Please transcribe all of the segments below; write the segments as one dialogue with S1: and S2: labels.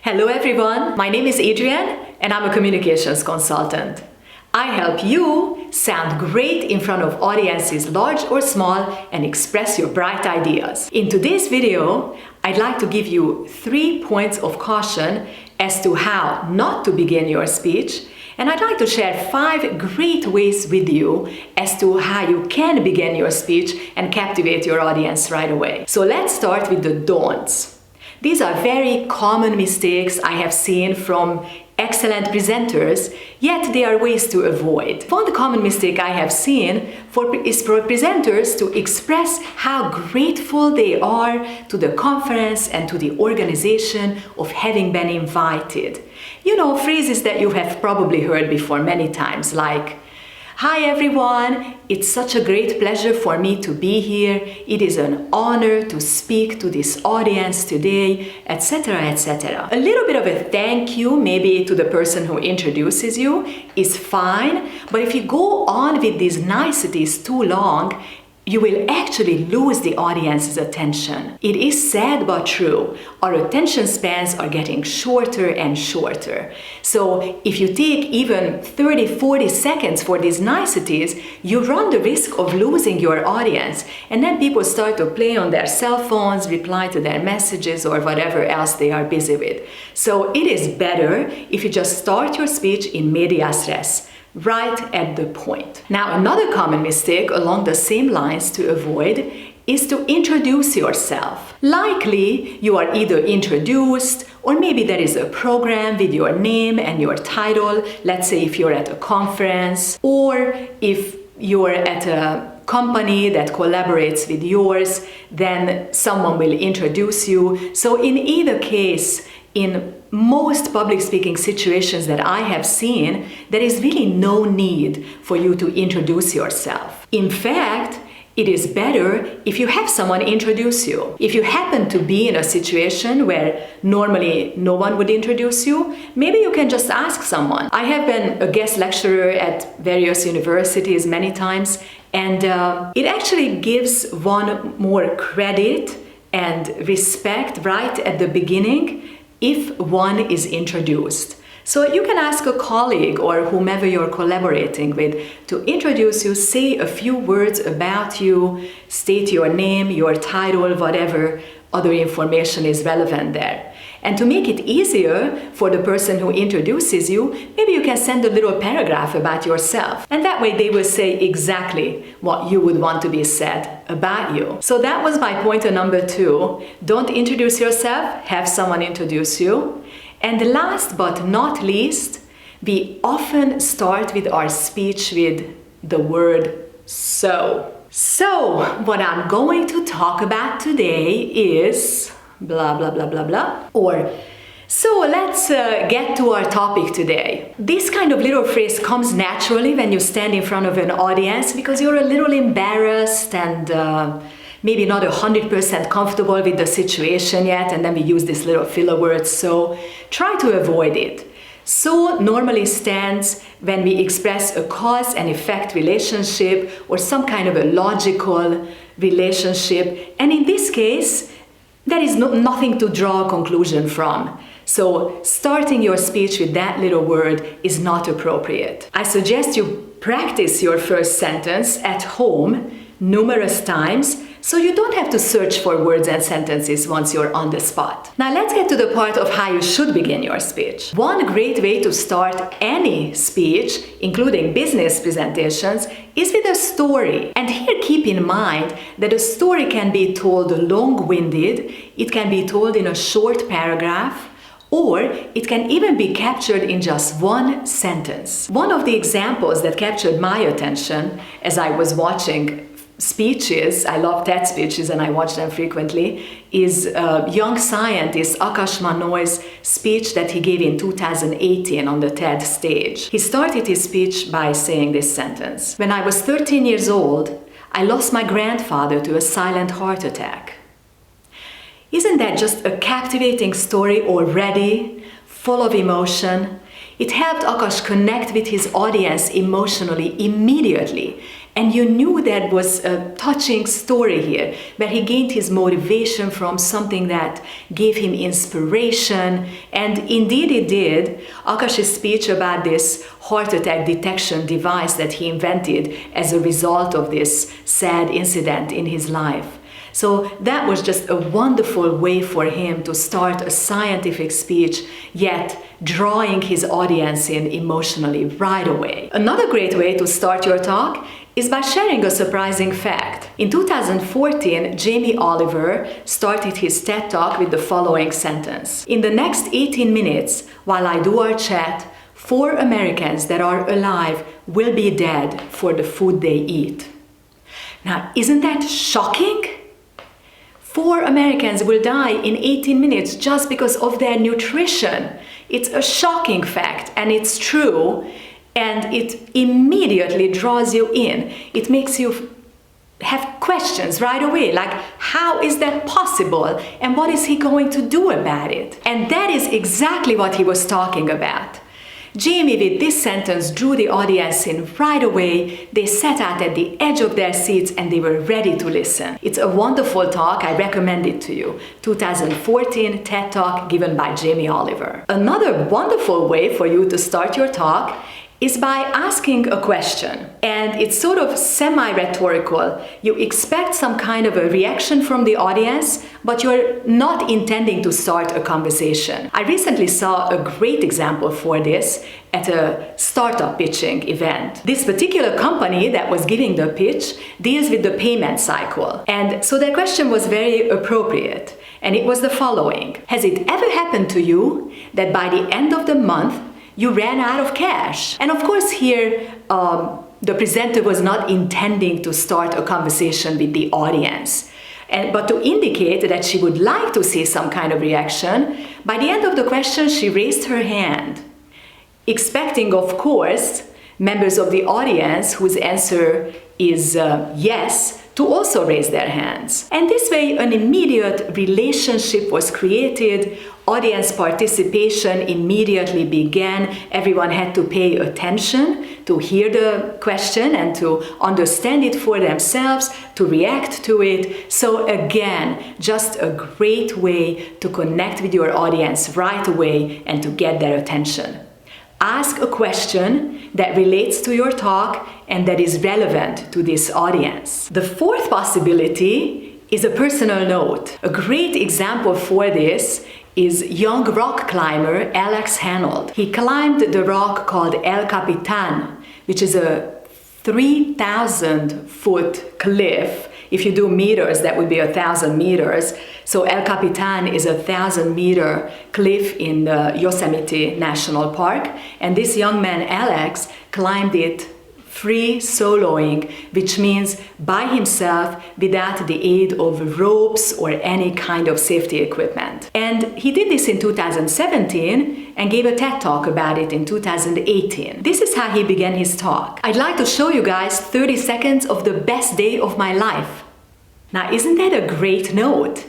S1: Hello everyone, my name is Adrienne and I'm a communications consultant. I help you sound great in front of audiences large or small and express your bright ideas. In today's video, I'd like to give you 3 points of caution as to how not to begin your speech, and I'd like to share 5 great ways with you as to how you can begin your speech and captivate your audience right away. So let's start with the don'ts. These are very common mistakes I have seen from excellent presenters, yet they are ways to avoid. One common mistake I have seen is for presenters to express how grateful they are to the conference and to the organization of having been invited. You know, phrases that you have probably heard before many times, like, "Hi everyone, it's such a great pleasure for me to be here. It is an honor to speak to this audience today," etc., etc. A little bit of a thank you, maybe to the person who introduces you, is fine, but if you go on with these niceties too long, you will actually lose the audience's attention. It is sad but true. Our attention spans are getting shorter and shorter. So if you take even 30-40 seconds for these niceties, you run the risk of losing your audience. And then people start to play on their cell phones, reply to their messages or whatever else they are busy with. So it is better if you just start your speech in medias res, right at the point. Now, another common mistake along the same lines to avoid is to introduce yourself. Likely, you are either introduced or maybe there is a program with your name and your title. Let's say if you're at a conference or if you're at a company that collaborates with yours, then someone will introduce you. So in either case, in most public speaking situations that I have seen, there is really no need for you to introduce yourself. In fact, it is better if you have someone introduce you. If you happen to be in a situation where normally no one would introduce you, maybe you can just ask someone. I have been a guest lecturer at various universities many times, and it actually gives one more credit and respect right at the beginning if one is introduced. So you can ask a colleague or whomever you're collaborating with to introduce you, say a few words about you, state your name, your title, whatever other information is relevant there. And to make it easier for the person who introduces you, maybe you can send a little paragraph about yourself. And that way they will say exactly what you would want to be said about you. So that was my pointer number 2. Don't introduce yourself, have someone introduce you. And last but not least, we often start with our speech with the word so. So what I'm going to talk about today is blah, blah, blah, blah, blah. Or, so let's get to our topic today. This kind of little phrase comes naturally when you stand in front of an audience because you're a little embarrassed and maybe not 100% comfortable with the situation yet, and then we use this little filler word, so try to avoid it. So normally stands when we express a cause and effect relationship or some kind of a logical relationship, and in this case, there is nothing to draw a conclusion from. So starting your speech with that little word is not appropriate. I suggest you practice your first sentence at home numerous times so you don't have to search for words and sentences once you're on the spot. Now let's get to the part of how you should begin your speech. One great way to start any speech, including business presentations, is with a story. And here keep in mind that a story can be told long-winded, it can be told in a short paragraph, or it can even be captured in just one sentence. One of the examples that captured my attention as I was watching speeches, I love TED speeches and I watch them frequently, is young scientist Akash Manoy's speech that he gave in 2018 on the TED stage. He started his speech by saying this sentence: "When I was 13 years old, I lost my grandfather to a silent heart attack." Isn't that just a captivating story already, full of emotion? It helped Akash connect with his audience emotionally immediately. And you knew that was a touching story here, where he gained his motivation from something that gave him inspiration. And indeed it did. Akash's speech about this heart attack detection device that he invented as a result of this sad incident in his life. So that was just a wonderful way for him to start a scientific speech, yet drawing his audience in emotionally right away. Another great way to start your talk is by sharing a surprising fact. In 2014, Jamie Oliver started his TED Talk with the following sentence: "In the next 18 minutes, while I do our chat, 4 Americans that are alive will be dead for the food they eat." Now, isn't that shocking? 4 Americans will die in 18 minutes just because of their nutrition. It's a shocking fact, and it's true, and it immediately draws you in. It makes you have questions right away, like, how is that possible? And what is he going to do about it? And that is exactly what he was talking about. Jamie, with this sentence, drew the audience in right away. They sat out at the edge of their seats and they were ready to listen. It's a wonderful talk. I recommend it to you. 2014 TED Talk given by Jamie Oliver. Another wonderful way for you to start your talk is by asking a question. And it's sort of semi-rhetorical. You expect some kind of a reaction from the audience, but you're not intending to start a conversation. I recently saw a great example for this at a startup pitching event. This particular company that was giving the pitch deals with the payment cycle. And so their question was very appropriate. And it was the following: has it ever happened to you that by the end of the month, you ran out of cash? And of course here, the presenter was not intending to start a conversation with the audience. But to indicate that she would like to see some kind of reaction, by the end of the question, she raised her hand, expecting, of course, members of the audience whose answer is yes, to also raise their hands. And this way, an immediate relationship was created. Audience participation immediately began. Everyone had to pay attention to hear the question and to understand it for themselves, to react to it. So again, just a great way to connect with your audience right away and to get their attention. Ask a question that relates to your talk and that is relevant to this audience. The fourth possibility is a personal note. A great example for this is young rock climber Alex Honnold. He climbed the rock called El Capitan, which is a 3,000-foot cliff. If you do meters, that would be 1,000 meters. So El Capitan is a 1,000-meter cliff in the Yosemite National Park. And this young man, Alex, climbed it free soloing, which means by himself without the aid of ropes or any kind of safety equipment. And he did this in 2017 and gave a TED Talk about it in 2018. This is how he began his talk. I'd like to show you guys 30 seconds of the best day of my life. Now, isn't that a great note?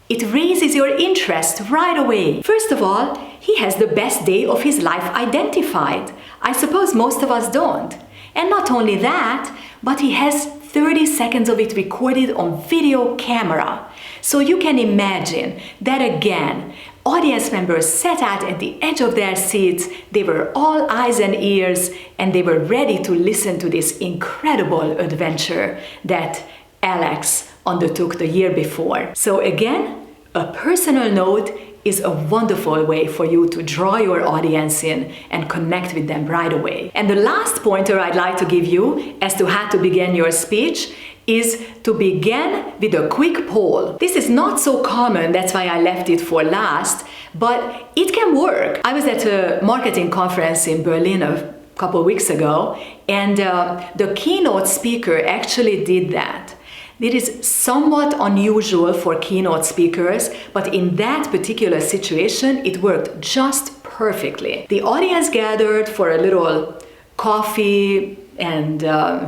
S1: It raises your interest right away. First of all, he has the best day of his life identified. I suppose most of us don't. And not only that, but he has 30 seconds of it recorded on video camera. So you can imagine that again, audience members sat out at the edge of their seats. They were all eyes and ears, and they were ready to listen to this incredible adventure that Alex undertook the year before. So again, a personal note is a wonderful way for you to draw your audience in and connect with them right away. And the last pointer I'd like to give you as to how to begin your speech is to begin with a quick poll. This is not so common, that's why I left it for last, but it can work. I was at a marketing conference in Berlin a couple of weeks ago, and the keynote speaker actually did that. It is somewhat unusual for keynote speakers, but in that particular situation, it worked just perfectly. The audience gathered for a little coffee and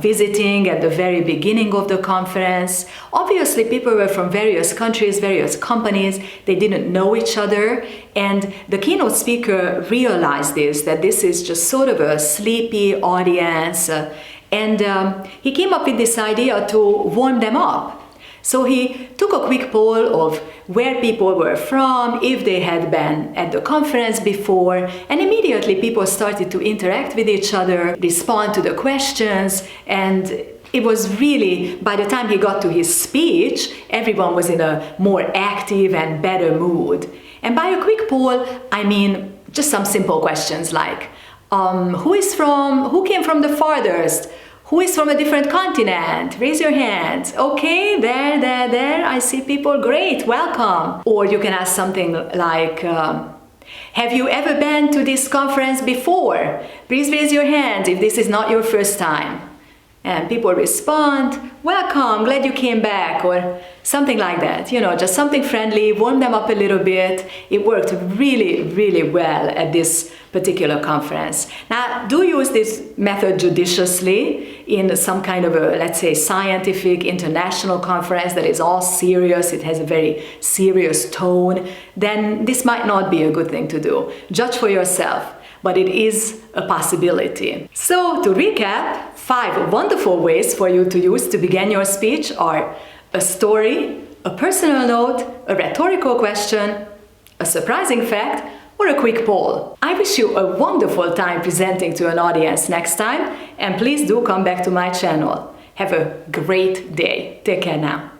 S1: visiting at the very beginning of the conference. Obviously, people were from various countries, various companies. They didn't know each other. And the keynote speaker realized that this is just sort of a sleepy audience. And he came up with this idea to warm them up. So he took a quick poll of where people were from, if they had been at the conference before, and immediately people started to interact with each other, respond to the questions, and it was really, by the time he got to his speech, everyone was in a more active and better mood. And by a quick poll, I mean just some simple questions like, who came from the farthest? Who is from a different continent? Raise your hand. Okay, there, I see people. Great, welcome. Or you can ask something like, have you ever been to this conference before? Please raise your hand if this is not your first time. And people respond, welcome, glad you came back, or something like that. Just something friendly, warm them up a little bit. It worked really, really well at this particular conference. Now, do use this method judiciously in some kind of a, let's say, scientific international conference that is all serious, it has a very serious tone, then this might not be a good thing to do. Judge for yourself. But it is a possibility. So to recap, 5 wonderful ways for you to use to begin your speech are a story, a personal note, a rhetorical question, a surprising fact, or a quick poll. I wish you a wonderful time presenting to an audience next time, and please do come back to my channel. Have a great day. Take care now.